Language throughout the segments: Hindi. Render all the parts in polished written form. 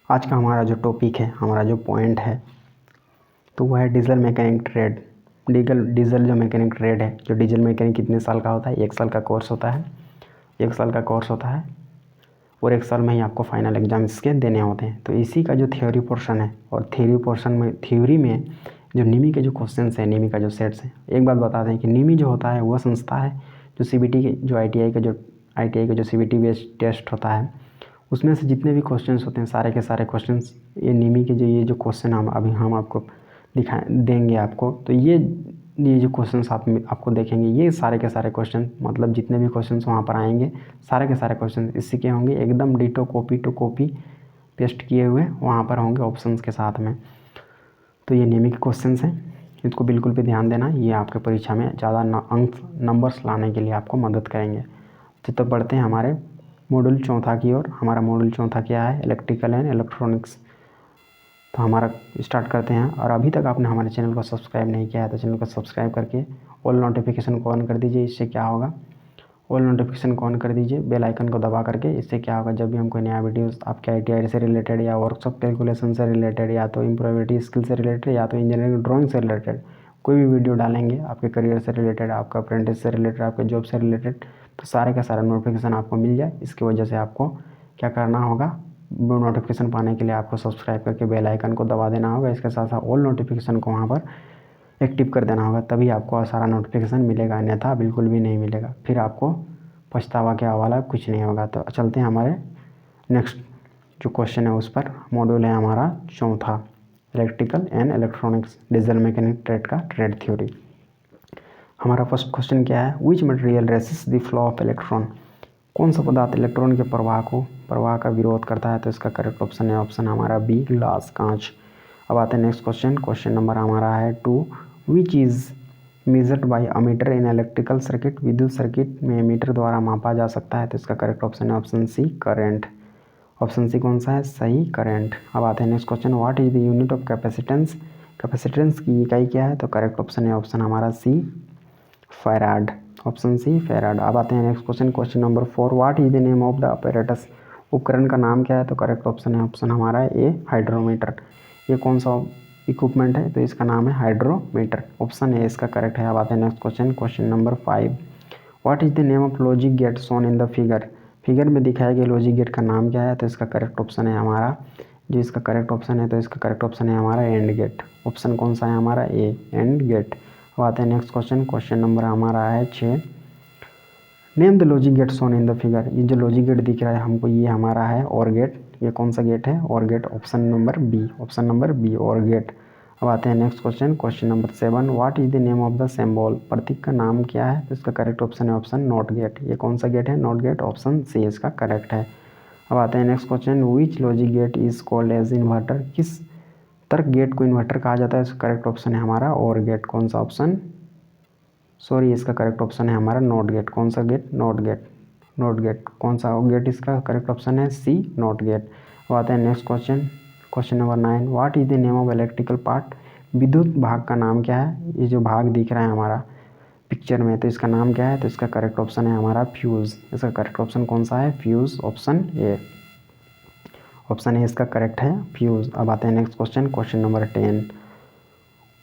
आज का हमारा जो टॉपिक है, हमारा जो पॉइंट है, तो वह है डीजल मैकेनिक ट्रेड। डीजल जो मैकेनिक ट्रेड है, जो डीजल मैकेनिक कितने साल का होता है? 1 साल का कोर्स होता है। 1 साल का कोर्स होता है और 1 साल में ही आपको फाइनल एग्जाम इसके देने होते हैं। तो इसी का जो थ्योरी पोर्शन है, और थ्योरी में जो नीमी के जो क्वेश्चन है, नीमी का जो सेट्स है, एक बात बता दें कि नीमी जो होता है वह संस्था है जो सीबीटी के जो आईटीआई का जो सीबीटी बेस्ड टेस्ट होता है, उसमें से जितने भी क्वेश्चंस होते हैं, सारे के सारे क्वेश्चंस ये नीमी के ये जो क्वेश्चन हम आपको देंगे आपको। तो ये जो क्वेश्चंस आपको देखेंगे, ये सारे के सारे क्वेश्चन, मतलब जितने भी क्वेश्चंस वहाँ पर आएंगे, सारे के सारे क्वेश्चन इसी के होंगे, एकदम ditto copy to copy paste किए हुए वहाँ पर होंगे ऑप्शंस के साथ में। तो ये नीमी के क्वेश्चंस हैं, इसको बिल्कुल भी ध्यान देना, ये आपके परीक्षा में ज़्यादा नंबर्स लाने के लिए आपको मदद करेंगे। तो बढ़ते हैं हमारे मॉड्यूल 4 की ओर। हमारा मॉड्यूल 4 क्या है? Electrical and electronics. तो हमारा स्टार्ट करते हैं। और अभी तक आपने हमारे चैनल को सब्सक्राइब नहीं किया है तो चैनल को सब्सक्राइब करके ऑल नोटिफिकेशन को ऑन कर दीजिए। इससे क्या होगा? ऑल नोटिफिकेशन को ऑन कर दीजिए, बेल आइकन को दबा करके। इससे क्या होगा? जब भी हम कोई नया वीडियोस आपके आईटीआई से रिलेटेड, या वर्कशॉप कैलकुलेशन से रिलेटेड, या तो एम्प्लॉयबिलिटी स्किल से रिलेटेड, या तो इंजीनियरिंग ड्राइंग से रिलेटेड कोई भी वीडियो डालेंगे, आपके करियर से रिलेटेड, आपका अप्रेंटिस से रिलेटेड, आपके जॉब से रिलेटेड, तो सारे का सारा नोटिफिकेशन आपको मिल जाए। इसकी वजह से आपको क्या करना होगा? नोटिफिकेशन पाने के लिए आपको सब्सक्राइब करके बेल आइकन को दबा देना होगा। इसके साथ साथ ऑल नोटिफिकेशन को वहाँ पर एक्टिव कर देना होगा, तभी आपको सारा नोटिफिकेशन मिलेगा, अन्यथा बिल्कुल भी नहीं मिलेगा। फिर आपको पछतावा के हवाला कुछ नहीं होगा। तो चलते हैं हमारे नेक्स्ट जो क्वेश्चन है उस पर। मॉड्यूल है हमारा 4, electrical and electronics, diesel mechanic trade का ट्रेड थ्योरी। हमारा फर्स्ट क्वेश्चन क्या है? Which material resist the flow of electron? कौन सा पदार्थ इलेक्ट्रॉन के प्रवाह का विरोध करता है? तो इसका करेक्ट ऑप्शन है ऑप्शन हमारा बी, ग्लास, कांच। अब आते हैं नेक्स्ट क्वेश्चन। क्वेश्चन नंबर हमारा है 2, which is measured by ammeter in electrical circuit? विद्युत सर्किट में मीटर द्वारा मापा जा सकता है। तो इसका करेक्ट ऑप्शन है option C, current. Option C कौन सा है? सही, करंट। अब आते हैं next question, what is the unit of capacitance? Capacitance की इकाई क्या है? तो करेक्ट ऑप्शन है ऑप्शन हमारा C, farad. Option C, farad. अब आते हैं next question. Question number 4, what is the name of the apparatus? उपकरण का नाम क्या है? तो करेक्ट ऑप्शन है ऑप्शन हमारा ए, हाइड्रोमीटर। ये कौन सा इक्विपमेंट है? तो इसका नाम है हाइड्रोमीटर। ऑप्शन ए इसका करेक्ट है। अब आते हैं next question. Question number 5, what is the name of logic gate shown in the figure? Figure में दिखाया गया लॉजिक गेट का नाम क्या है? तो इसका करेक्ट ऑप्शन है हमारा, जो इसका करेक्ट ऑप्शन है, तो इसका करेक्ट ऑप्शन है हमारा एंड गेट। ऑप्शन कौन सा है हमारा? ए, एंड गेट। अब आते हैं नेक्स्ट क्वेश्चन। क्वेश्चन नंबर हमारा है 6, name the logic gate shown in the figure? ये जो लॉजिक गेट दिख रहा है हमको, ये हमारा है और गेट। ये कौन सा गेट है? और gate. Option number B, option number B, और गेट। अब आते हैं next question. Question number 7, what is the name of the symbol? प्रतीक का नाम क्या है? तो इसका करेक्ट ऑप्शन है ऑप्शन नॉट गेट। ये कौन सा गेट है? Not gate. ऑप्शन सी इसका करेक्ट है। अब आते हैं next question, which logic gate is called as inverter? किस तर्क गेट को इन्वर्टर कहा जाता है? इसका करेक्ट ऑप्शन है हमारा और गेट। कौन सा ऑप्शन? सॉरी, इसका करेक्ट ऑप्शन है हमारा नॉट गेट। कौन सा gate? Not gate. Not gate. कौन सा गेट? इसका करेक्ट ऑप्शन है सी, नॉट गेट। अब आते हैं next question. Question number 9, what is the name of electrical part? विद्युत भाग का नाम क्या है? ये जो भाग दिख रहा है हमारा पिक्चर में, तो इसका नाम क्या है? तो इसका करेक्ट ऑप्शन है हमारा फ्यूज़। इसका करेक्ट ऑप्शन कौन सा है? Fuse. Option A, option A इसका करेक्ट है, फ्यूज़। अब आते हैं next question. Question number 10,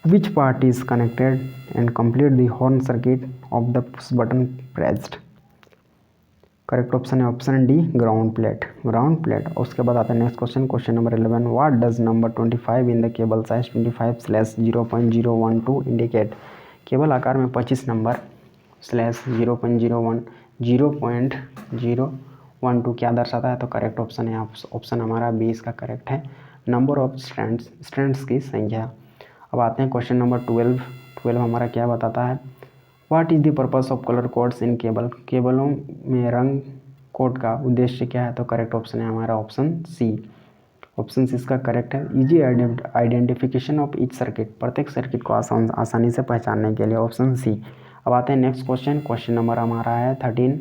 which part is connected and complete the horn circuit of the push button pressed? Correct option है option D, ground plate. Ground plate. उसके बाद आता है next question. Question number 11, what does number 25 in the cable size 25/0.012 indicate? Cable आकार में 25 नंबर /0.012 क्या दर्शाता है? तो करेक्ट ऑप्शन है ऑप्शन हमारा बी इसका करेक्ट है, नंबर ऑफ स्ट्रैंड्स की संख्या। अब आते हैं क्वेश्चन नंबर 12 हमारा क्या बताता है? What is the purpose of colour codes in cable? केबलों में रंग कोड का उद्देश्य क्या है? तो करेक्ट ऑप्शन है हमारा ऑप्शन सी। ऑप्शन सी इसका करेक्ट है, easy identification of each circuit, प्रत्येक सर्किट को आसानी से पहचानने के लिए। Option C. अब आते हैं नेक्स्ट क्वेश्चन। क्वेश्चन नंबर हमारा है 13,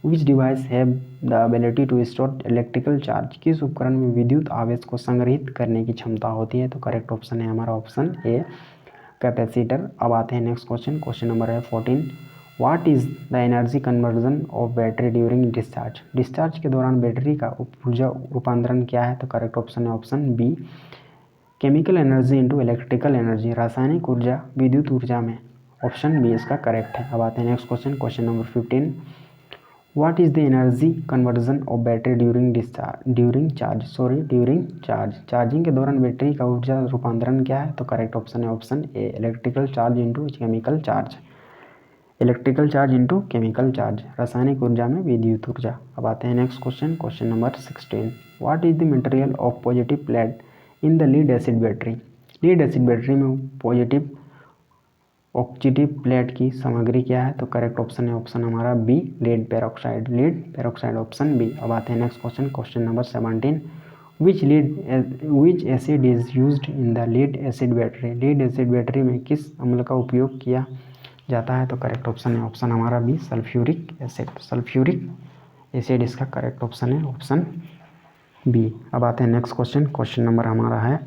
which device have the ability to store electrical charge? किस उपकरण में विद्युत आवेश को संग्रहित करने की क्षमता होती है? तो करेक्ट ऑप्शन है हमारा ऑप्शन ए, कैपेसिटर। अब आते हैं नेक्स्ट क्वेश्चन। क्वेश्चन नंबर है 14, what is the energy conversion of battery during discharge, discharge के दौरान बैटरी का ऊर्जा रूपांतरण क्या है? तो करेक्ट ऑप्शन है option B chemical energy into electrical energy, रासायनिक ऊर्जा विद्युत ऊर्जा में, ऑप्शन बी इसका करेक्ट है। अब आते हैं next question, question number 15, what is the energy conversion of battery during charge, charging के दौरान बैटरी का ऊर्जा रूपांतरण क्या है? तो करेक्ट ऑप्शन है ऑप्शन ए electrical charge into chemical charge, electrical charge into chemical charge, रासायनिक ऊर्जा में विद्युत ऊर्जा। अब आते हैं next question, question number 16, what is the material of positive plate in the lead acid battery, lead acid battery में पॉजिटिव ऑक्सीटिव प्लेट की सामग्री क्या है? तो करेक्ट ऑप्शन है ऑप्शन हमारा B lead peroxide option B. अब आते हैं next question, question number 17, which acid is used in the lead acid battery, lead acid battery में किस अम्ल का उपयोग किया जाता है? तो करेक्ट ऑप्शन है ऑप्शन हमारा बी सल्फ्यूरिक एसिड इसका करेक्ट ऑप्शन है ऑप्शन बी। अब आते हैं नेक्स्ट क्वेश्चन, क्वेश्चन नंबर हमारा है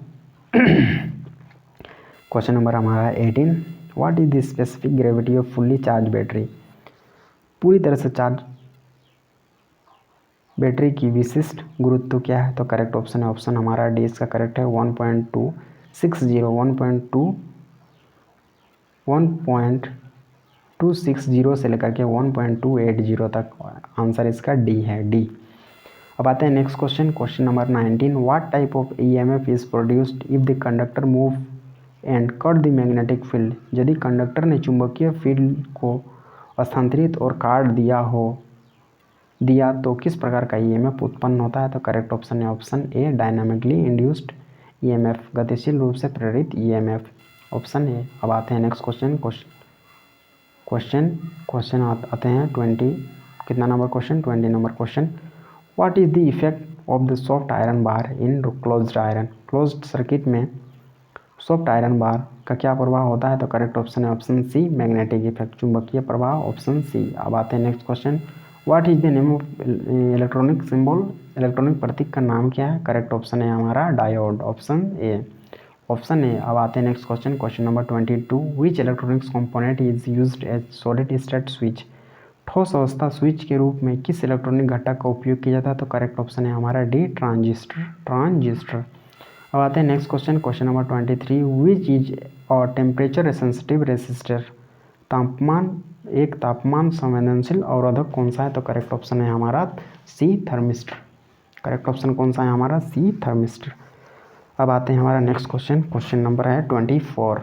18, what is the specific gravity off fully charge battery, पूरी तरह से चार्ज बैटरी की विशिष्ट गुरुत्व क्या है? तो करेक्ट ऑप्शन है ऑप्शन हमारा डी इसका करेक्ट है 1.260 से लेकर के 1.280 तक, आंसर इसका डी है डी। अब आते हैं next question, question number 19, what type of EMF is produced if the conductor move and cut the magnetic field, यदि कंडक्टर ने चुंबकीय फील्ड को स्थानांतरित और काट दिया तो किस प्रकार का ईएमएफ उत्पन्न होता है? तो करेक्ट ऑप्शन है ऑप्शन ए डायनामिकली इंड्यूस्ड ईएमएफ, गतिशील रूप से प्रेरित ईएमएफ, ऑप्शन ए। अब आते हैं नेक्स्ट क्वेश्चन आते हैं 20 कितना number question 20 number question, what is the effect of the soft iron bar in closed iron, closed circuit में सॉफ्ट आयरन बार का क्या प्रभाव होता है? तो करेक्ट ऑप्शन है ऑप्शन सी मैग्नेटिक इफेक्ट, चुंबकीय प्रभाव, ऑप्शन सी। अब आते हैं next question, what is the name of electronic symbol, electronic प्रतीक का नाम क्या है? करेक्ट ऑप्शन है हमारा डायोड, ऑप्शन ए। अब आते हैं next question, question number 22, which electronics component is used as solid state switch, ठोस अवस्था स्विच के रूप में किस इलेक्ट्रॉनिक घटक का उपयोग किया जाता है? तो करेक्ट ऑप्शन है हमारा डी ट्रांजिस्टर। अब आते हैं next question, question number 23, which is a temperature sensitive resistor, तापमान संवेदनशील अवरोधक कौन सा है? तो करेक्ट ऑप्शन है हमारा सी थर्मिस्टर, करेक्ट ऑप्शन कौन सा है हमारा सी थर्मिस्टर। अब आते हैं हमारा नेक्स्ट क्वेश्चन, क्वेश्चन नंबर है 24,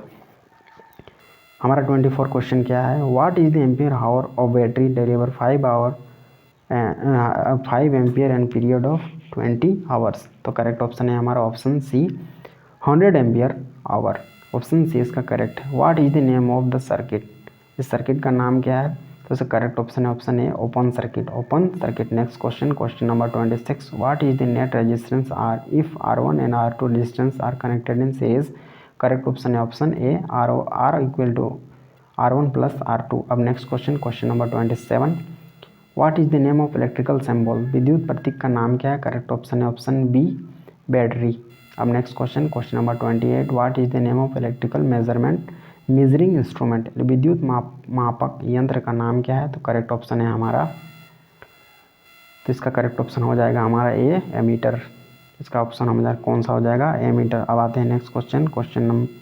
हमारा 24 क्वेश्चन क्या है, what is the ampere hour of battery deliver 5 ampere and period of 20 hours, तो करेक्ट ऑप्शन है हमारा option C 100 ampere hour, option C इसका करेक्ट है। What is the name of the circuit, इस सर्किट का नाम क्या है? तो इसका करेक्ट ऑप्शन है option A open circuit. Next question, question number 26, what is the net resistance R if R1 and R2 resistance R connected in series, correct option है option A R equal to R1 plus R2। अब next question, question number 27, what is the name of electrical symbol, विद्युत प्रतीक का नाम क्या है? करेक्ट ऑप्शन है ऑप्शन बी बैटरी। अब next question, question number 28, what is the name of electrical measuring instrument, विद्युत मापक यंत्र का नाम क्या है? तो करेक्ट ऑप्शन है हमारा, तो इसका करेक्ट ऑप्शन हो जाएगा हमारा ए एमीटर, इसका ऑप्शन हमारा कौन सा हो जाएगा? एमीटर। अब आते हैं नेक्स्ट क्वेश्चन, क्वेश्चन नंबर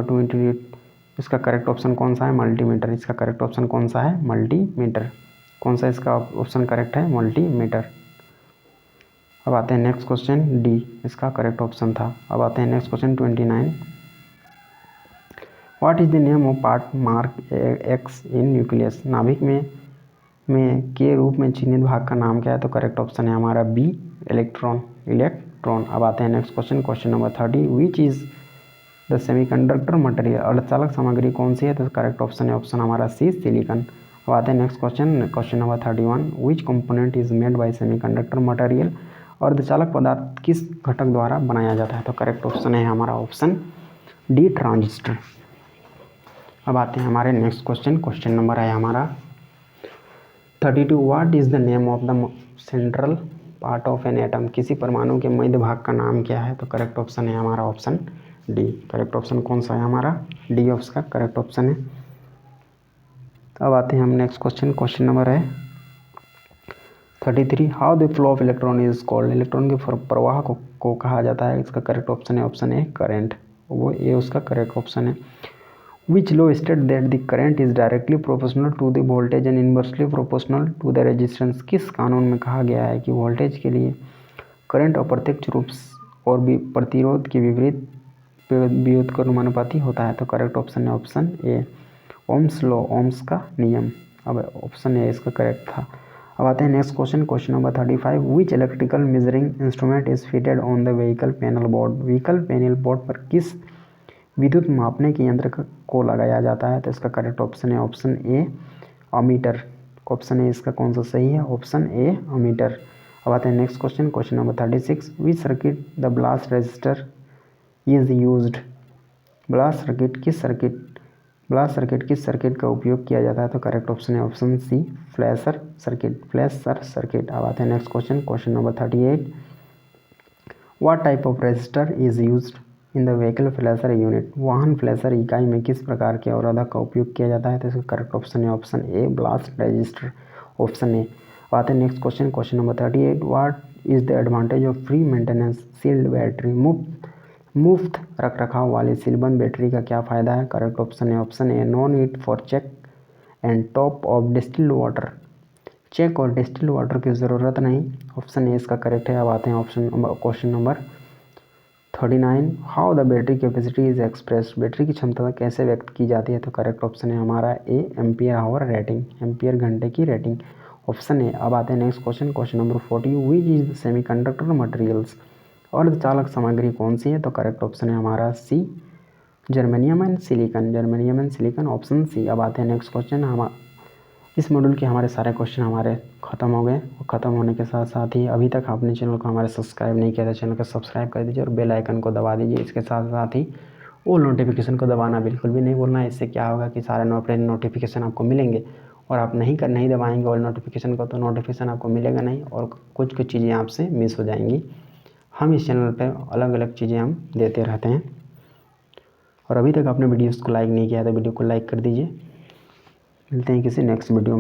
28 इसका करेक्ट ऑप्शन कौन सा है? मल्टीमीटर, इसका करेक्ट ऑप्शन कौन सा है? मल्टीमीटर, कौन सा इसका ऑप्शन करेक्ट है? मल्टीमीटर। अब आते हैं नेक्स्ट क्वेश्चन, डी इसका करेक्ट ऑप्शन था। अब आते हैं next question 29, what is the name of part mark x in nucleus, नाभिक में के रूप में चिन्हित भाग का नाम क्या है? तो करेक्ट ऑप्शन है हमारा बी इलेक्ट्रॉन। अब आते हैं next question, question number 30, which is the semiconductor material, अर्धचालक सामग्री कौन सी है? तो करेक्ट ऑप्शन है ऑप्शन हमारा सी सिलिकॉन। अब आते हैं next question, question number 31, which component is made by semiconductor material, अर्धचालक पदार्थ किस घटक द्वारा बनाया जाता है? तो करेक्ट ऑप्शन है हमारा ऑप्शन डी ट्रांजिस्टर। अब आते हैं हमारे नेक्स्ट क्वेश्चन, क्वेश्चन नंबर है हमारा 32, what is the name of the central part of an atom, किसी परमाणु के मध्य भाग का नाम क्या है? तो करेक्ट ऑप्शन है हमारा ऑप्शन डी। करेक्ट ऑप्शन कौन सा है हमारा? डी उसका करेक्ट ऑप्शन है। अब आते हैं हम नेक्स्ट क्वेश्चन नंबर है 33। How the flow of electron is called, electron के प्रवाह को कहा जाता है। इसका करेक्ट ऑप्शन है ऑप्शन ए करंट, वो ये उसका करेक्ट ऑप्शन है। Which law state that the current is directly proportional to the voltage and inversely proportional to the resistance, किस कानून में कहा गया है कि वोल्टेज के लिए करंट अप्रत्यक्ष रूप और भी प्रतिरोध के विपरीत व्युत्क्रमानुपाती होता है? तो करेक्ट ऑप्शन है option A Ohm's law, Ohm's का नियम। अब ऑप्शन ए इसका करेक्ट था। अब आते हैं next question number 35। Which electrical measuring instrument is fitted on the vehicle panel board, vehicle panel board पर किस विद्युत मापने के यंत्र को लगाया जाता है? तो इसका करेक्ट ऑप्शन है option A ammeter. Option A इसका कौन सा सही है? ऑप्शन ए अमीटर। अब आते हैं next question number 36। Which circuit the blast register is used, blast circuit किस सर्किट का उपयोग किया जाता है? तो करेक्ट ऑप्शन है ऑप्शन सी फ्लैशर सर्किट। अब आते हैं next question number 38। What type of register is used in the vehicle flasher unit, वाहन फ्लैशर इकाई में किस प्रकार के अवरोधक का उपयोग किया जाता है? तो इसका करेक्ट ऑप्शन है option A blast register, option A. अब आते हैं next question number 38। What is the advantage of free maintenance sealed battery, मुफ्त रखरखाव वाली सीलबंद बैटरी का क्या फ़ायदा है? करेक्ट ऑप्शन है option A no need for check and top of distilled water, check और डिस्टिल्ड वाटर की ज़रूरत नहीं, ऑप्शन ए इसका करेक्ट है। अब आते हैं question number 39। How the battery capacity is expressed, battery की क्षमता कैसे व्यक्त की जाती है? तो करेक्ट ऑप्शन है हमारा A ampere hour rating, ampere घंटे की रेटिंग, ऑप्शन ए। अब आते हैं next question number 40। Which is the semiconductor materials, अर्धचालक सामग्री कौन सी है? तो करेक्ट ऑप्शन है हमारा C germanium and silicon, option C. अब आते हैं नेक्स्ट क्वेश्चन। हम इस मॉड्यूल के हमारे सारे क्वेश्चन हमारे ख़त्म हो गए और ख़त्म होने के साथ साथ ही अभी तक आपने चैनल को हमारे सब्सक्राइब नहीं किया तो चैनल को सब्सक्राइब कर दीजिए और बेल आइकन को दबा दीजिए। इसके साथ साथ ही ऑल नोटिफिकेशन को दबाना बिल्कुल भी नहीं भूलना है। इससे क्या होगा कि सारे नोटिफिकेशन आपको मिलेंगे और आप नहीं दबाएंगे ऑल नोटिफिकेशन को तो नोटिफिकेशन आपको मिलेगा नहीं और कुछ चीज़ें आपसे मिस हो जाएंगी। हम इस चैनल पर अलग अलग चीज़ें हम देते रहते हैं और अभी तक आपने वीडियोज़ को लाइक नहीं किया तो वीडियो को लाइक कर दीजिए। मिलते हैं किसी नेक्स्ट वीडियो में।